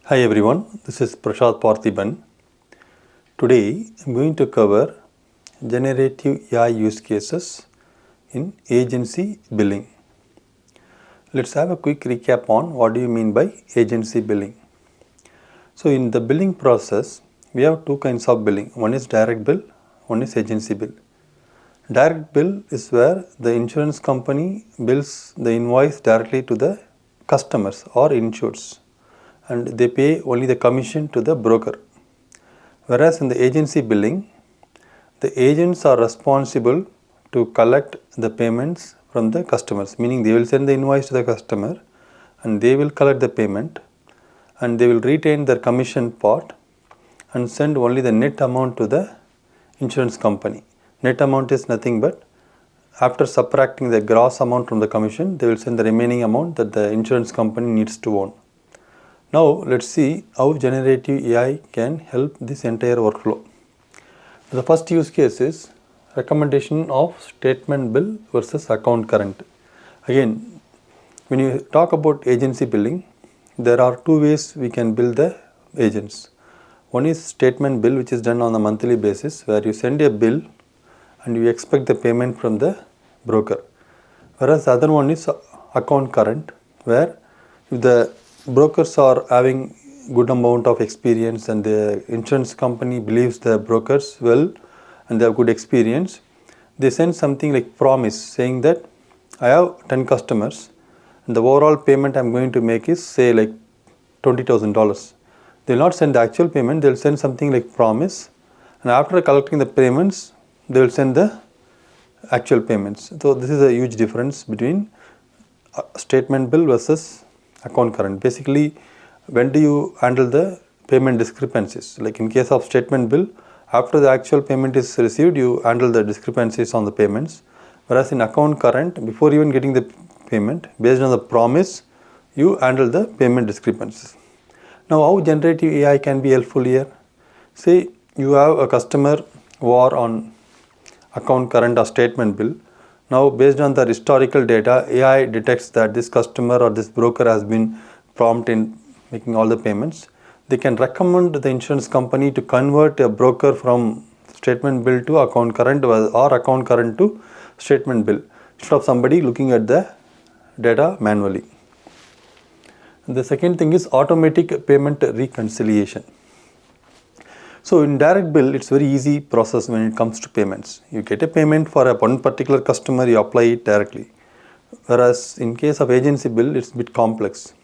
Hi everyone, this is Prashad Parthiban. Today I am going to cover generative AI use cases in agency billing. Let's have a quick recap on what do you mean by agency billing. So in the billing process, we have two kinds of billing. One is direct bill, one is agency bill. Direct bill is where the insurance company bills the invoice directly to the customers or insureds, and they pay only the commission to the broker. Whereas in the agency billing, the agents are responsible to collect the payments from the customers, meaning they will send the invoice to the customer and they will collect the payment and they will retain their commission part and send only the net amount to the insurance company. Net amount is nothing but after subtracting the gross amount from the commission, they will send the remaining amount that the insurance company needs to own. Now let's see how generative AI can help this entire workflow. The first use case is recommendation of statement bill versus account current. Again, when you talk about agency billing, there are two ways we can bill the agents. One is statement bill, which is done on a monthly basis, where you send a bill and you expect the payment from the broker. Whereas the other one is account current, where if the brokers are having good amount of experience and the insurance company believes the brokers well and they have good experience, they send something like promise saying that I have 10 customers and the overall payment I am going to make is say like $20,000. They will not send the actual payment, they will send something like promise, and after collecting the payments they will send the actual payments. So this is a huge difference between statement bill versus account current. Basically, when do you handle the payment discrepancies? Like in case of statement bill, after the actual payment is received, you handle the discrepancies on the payments. Whereas in account current, before even getting the payment, based on the promise, you handle the payment discrepancies. Now, how generative AI can be helpful here? Say you have a customer who are on account current or statement bill. Now, based on the historical data, AI detects that this customer or this broker has been prompt in making all the payments. They can recommend the insurance company to convert a broker from statement bill to account current or account current to statement bill, instead of somebody looking at the data manually. And the second thing is automatic payment reconciliation. So in direct bill, it's very easy process when it comes to payments. You get a payment for one particular customer, you apply it directly. Whereas in case of agency bill, it's a bit complex.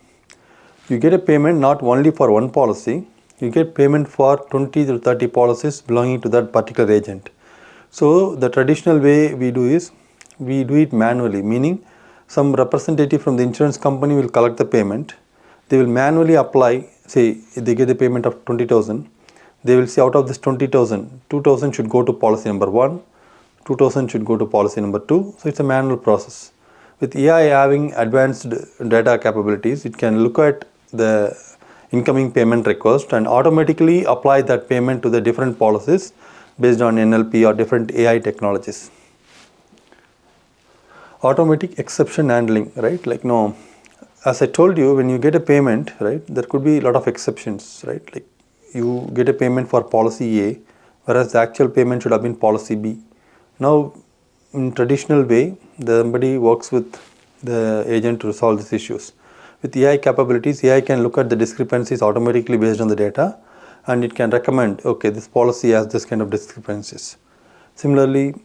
You get a payment not only for one policy, you get payment for 20 to 30 policies belonging to that particular agent. So the traditional way we do is, we do it manually, meaning some representative from the insurance company will collect the payment. They will manually apply, say they get a payment of 20,000. They will say out of this 20,000, 2,000 should go to policy number 1, 2,000 should go to policy number 2. So it's a manual process. With AI having advanced data capabilities, it can look at the incoming payment request and automatically apply that payment to the different policies based on NLP or different AI technologies. Automatic exception handling, right? Like no, as I told you, when you get a payment, right, there could be a lot of exceptions, right? Like you get a payment for policy A, whereas the actual payment should have been policy B. Now, in traditional way, somebody works with the agent to resolve these issues. With AI capabilities, AI can look at the discrepancies automatically based on the data, and it can recommend, okay, this policy has this kind of discrepancies. Similarly,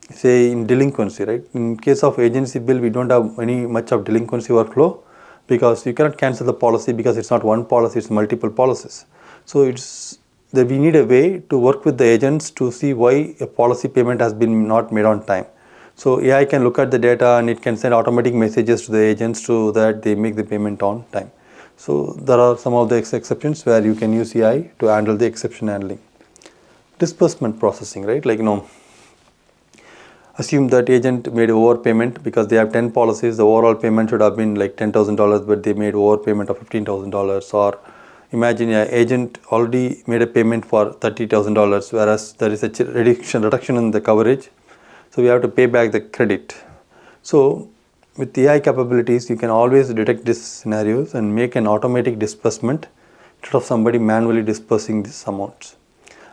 say in delinquency, right? In case of agency bill, we don't have any much of delinquency workflow because you cannot cancel the policy because it's not one policy, it's multiple policies. So it's that we need a way to work with the agents to see why a policy payment has been not made on time. So AI can look at the data and it can send automatic messages to the agents so that they make the payment on time. So there are some of the exceptions where you can use AI to handle the exception handling. Disbursement processing, right? Like assume that agent made overpayment because they have 10 policies, the overall payment should have been like $10,000, but they made overpayment of $15,000. Or imagine an agent already made a payment for $30,000, whereas there is a reduction in the coverage. So we have to pay back the credit. So with AI capabilities, you can always detect these scenarios and make an automatic disbursement instead of somebody manually dispersing these amounts.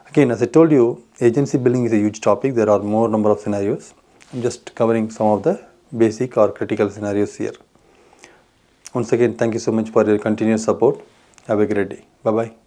Again, as I told you, agency billing is a huge topic. There are more number of scenarios. I'm just covering some of the basic or critical scenarios here. Once again, thank you so much for your continuous support. Have a great day. Bye-bye.